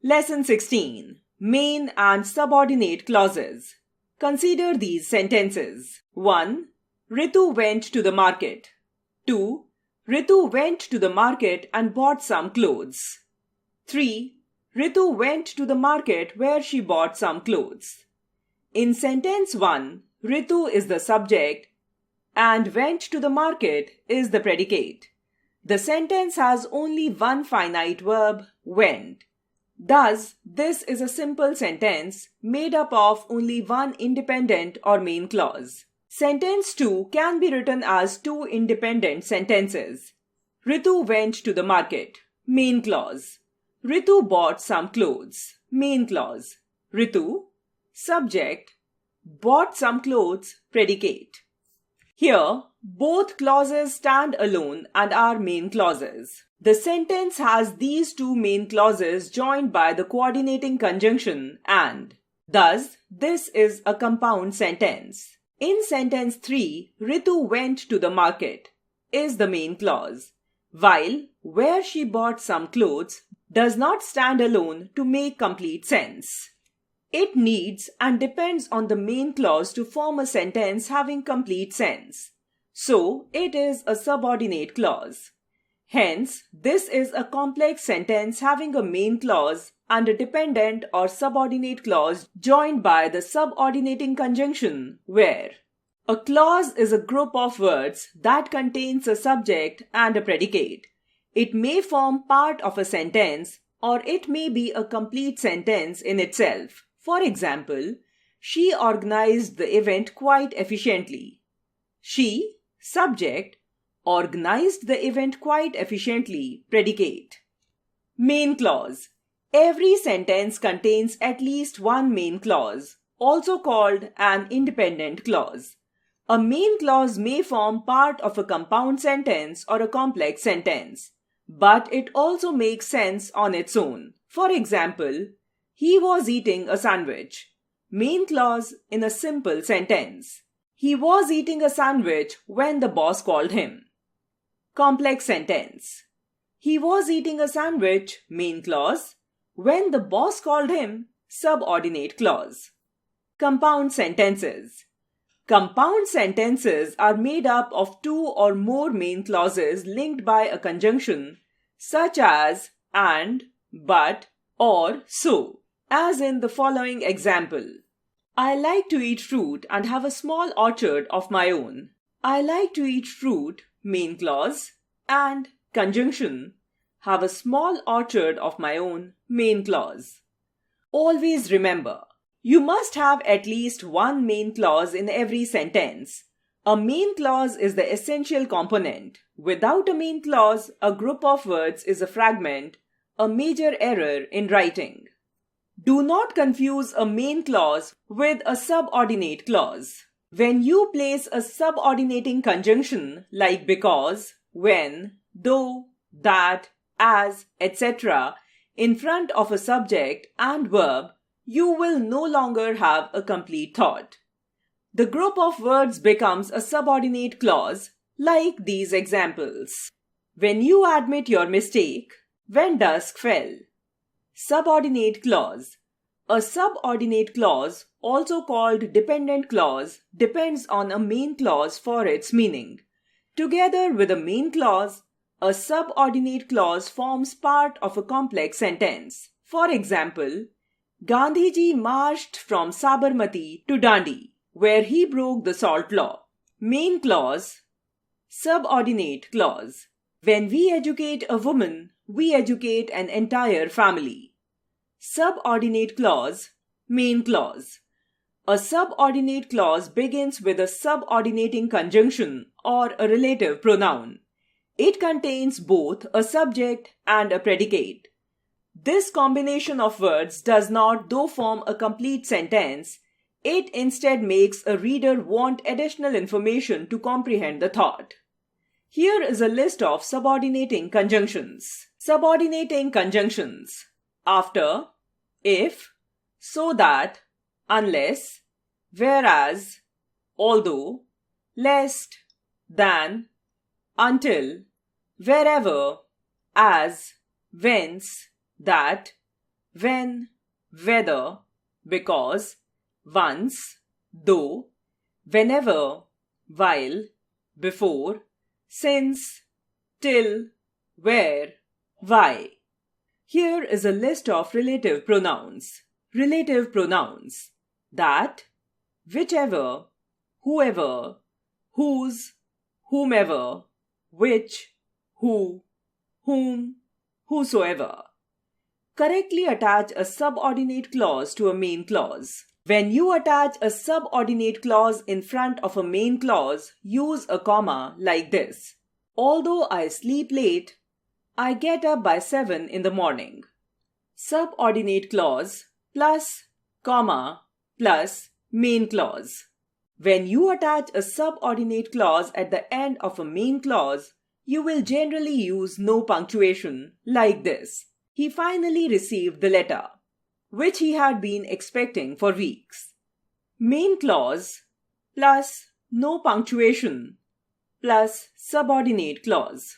Lesson 16. Main and subordinate clauses. Consider these sentences. 1. Ritu went to the market. 2. Ritu went to the market and bought some clothes. 3. Ritu went to the market where she bought some clothes. In sentence 1, Ritu is the subject and went to the market is the predicate. The sentence has only one finite verb, went. Thus, this is a simple sentence made up of only one independent or main clause. Sentence 2 can be written as two independent sentences. Ritu went to the market. Main clause. Ritu bought some clothes. Main clause. Ritu, subject, bought some clothes, predicate. Here, both clauses stand alone and are main clauses. The sentence has these two main clauses joined by the coordinating conjunction and. Thus, this is a compound sentence. In sentence 3, Ritu went to the market is the main clause, while where she bought some clothes does not stand alone to make complete sense. It needs and depends on the main clause to form a sentence having complete sense. So, it is a subordinate clause. Hence, this is a complex sentence having a main clause and a dependent or subordinate clause joined by the subordinating conjunction where. A clause is a group of words that contains a subject and a predicate. It may form part of a sentence or it may be a complete sentence in itself. For example, she organized the event quite efficiently. She, subject, organized the event quite efficiently, predicate. Main clause. Every sentence contains at least one main clause, also called an independent clause. A main clause may form part of a compound sentence or a complex sentence, but it also makes sense on its own. For example, he was eating a sandwich. Main clause in a simple sentence. He was eating a sandwich when the boss called him. Complex sentence. He was eating a sandwich, main clause, when the boss called him, subordinate clause. Compound sentences. Compound sentences are made up of two or more main clauses linked by a conjunction, such as and, but, or so, as in the following example. I like to eat fruit and have a small orchard of my own. I like to eat fruit, main clause, and conjunction, have a small orchard of my own, main clause. Always remember, you must have at least one main clause in every sentence. A main clause is the essential component. Without a main clause, a group of words is a fragment, a major error in writing. Do not confuse a main clause with a subordinate clause. When you place a subordinating conjunction like because, when, though, that, as, etc. in front of a subject and verb, you will no longer have a complete thought. The group of words becomes a subordinate clause like these examples. When you admit your mistake, when dusk fell. Subordinate clause. A subordinate clause, also called dependent clause, depends on a main clause for its meaning. Together with a main clause, a subordinate clause forms part of a complex sentence. For example, Gandhiji marched from Sabarmati to Dandi, where he broke the salt law. Main clause, subordinate clause. When we educate a woman, we educate an entire family. Subordinate clause, main clause. A subordinate clause begins with a subordinating conjunction or a relative pronoun. It contains both a subject and a predicate. This combination of words does not, though, form a complete sentence. It instead makes a reader want additional information to comprehend the thought. Here is a list of subordinating conjunctions. Subordinating conjunctions. After, if, so that, unless, whereas, although, lest, than, until, wherever, as, whence, that, when, whether, because, once, though, whenever, while, before, since, till, where, why. Here is a list of relative pronouns. Relative pronouns: that, whichever, whoever, whose, whomever, which, who, whom, whosoever. Correctly attach a subordinate clause to a main clause. When you attach a subordinate clause in front of a main clause, use a comma like this. Although I sleep late, I get up by 7 in the morning. Subordinate clause plus, comma, plus main clause. When you attach a subordinate clause at the end of a main clause, you will generally use no punctuation like this. He finally received the letter, which he had been expecting for weeks. Main clause plus no punctuation plus subordinate clause.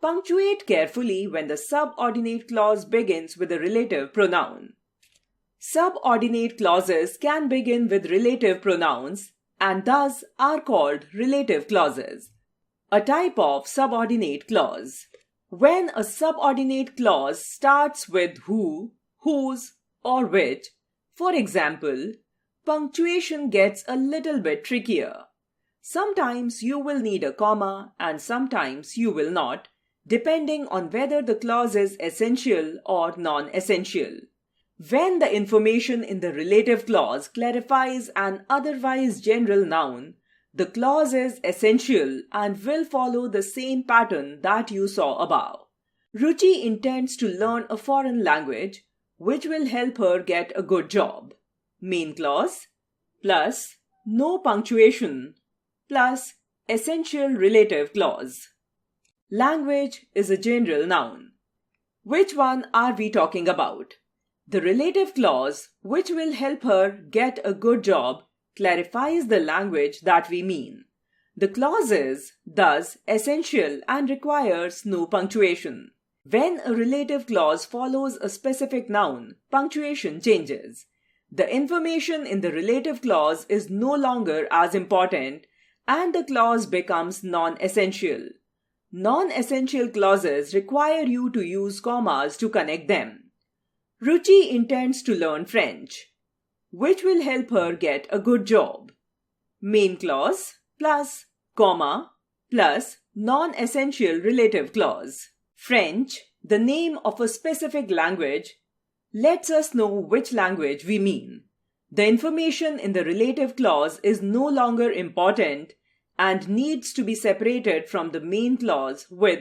Punctuate carefully when the subordinate clause begins with a relative pronoun. Subordinate clauses can begin with relative pronouns and thus are called relative clauses. A type of subordinate clause. When a subordinate clause starts with who, whose, or which, for example, punctuation gets a little bit trickier. Sometimes you will need a comma and sometimes you will not, depending on whether the clause is essential or non-essential. When the information in the relative clause clarifies an otherwise general noun, the clause is essential and will follow the same pattern that you saw above. Ruchi intends to learn a foreign language, which will help her get a good job. Main clause plus no punctuation plus essential relative clause. Language is a general noun. Which one are we talking about? The relative clause, which will help her get a good job, clarifies the language that we mean. The clause is, thus, essential and requires no punctuation. When a relative clause follows a specific noun, punctuation changes. The information in the relative clause is no longer as important and the clause becomes non-essential. Non-essential clauses require you to use commas to connect them. Ruchi intends to learn French, which will help her get a good job. Main clause plus, comma, plus non-essential relative clause. French, the name of a specific language, lets us know which language we mean. The information in the relative clause is no longer important and needs to be separated from the main clause with